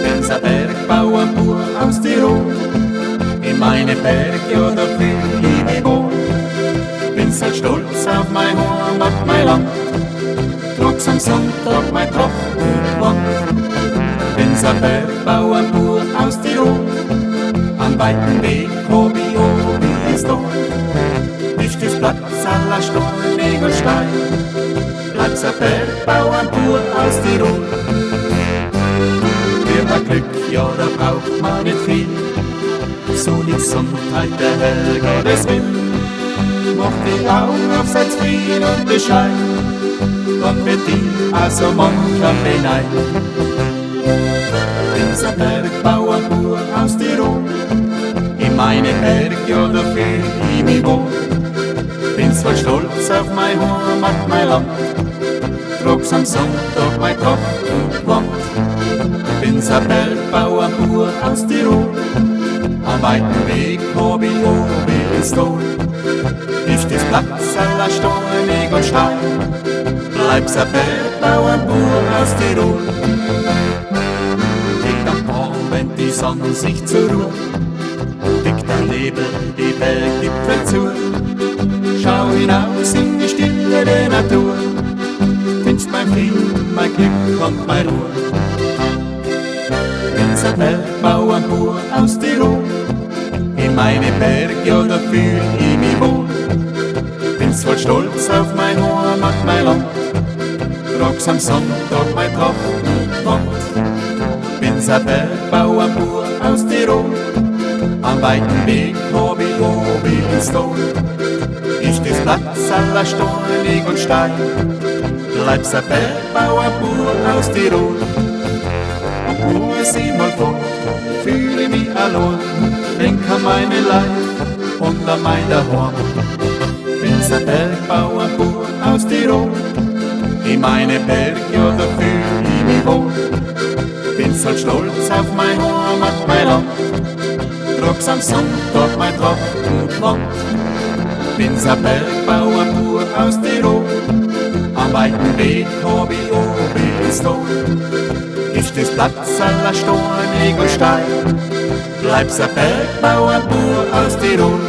Bin's ein Bergbauernbub aus Tirol, in meine Berge, da fühl ich mich wohl. Bin's halt stolz auf mein Heimat, mein Land, trug's am Sonntag mein Trachtenband. Bin's ein Bergbauernbub aus Tirol, an weiten Weg hab ich oben ins Tor. Ist das Platz aller Steine und Stein, bleibt's ein Bergbauernbub aus Tirol. Für ein Glück, ja, da braucht man nicht viel, so die Gesundheit der Helga des Wind. Mach die Augen auf, seid zufrieden und bescheid, dann wird die also mancher beneid. Bin's ein Bergbauernbub aus Tirol, in meine Berge, ja, da fühl ich mich wohl. Bin's voll stolz auf mein Heimat, mein Land, trug's am Sonntag mein Trachtenband. Bin's ein Bergbauernbub aus Tirol, am weiten Weg hab ich oben ins Tor. Ist das Platz aller Steine und Stein, bleibt's ein Bergbauernbub aus Tirol. Liegt am Abend die Sonne sich zur Ruhe, liegt der Nebel die Berggipfel zu. Schau hinaus in die Stille der Natur, findest mein Frieden, mein Glück und meine Ruhe. Bin's ein Bergbauernbub aus Tirol, in meine Berge, ja, da fühl ich mich wohl. Bin's voll stolz auf mein Heimat, mein Land, trag's am Sonntag mein Trachtenband. Bin's ein Bergbauernbub aus Tirol, am weiten Weg hab ich oben ins Tor. Ist das Platz aller Steine und Stein, bleibt's ein Bergbauernbub aus Tirol. Und muss ich mal fort, fühl ich mich allein, denk an meine Leid und an mein Daheim. Bin's ein Bergbauernbub aus Tirol, in meine Berge, ja, da fühl ich mich wohl. Bin's halt stolz auf mein Heimat, mein Land, trug's am Sonntag mein Trachtenband. Bin's ein Bergbauernbub aus Tirol, am weiten Weg hab ich oben ins Tor. Ist das Platz aller Steine und Stein, bleibt's ein Bergbauernbub aus Tirol.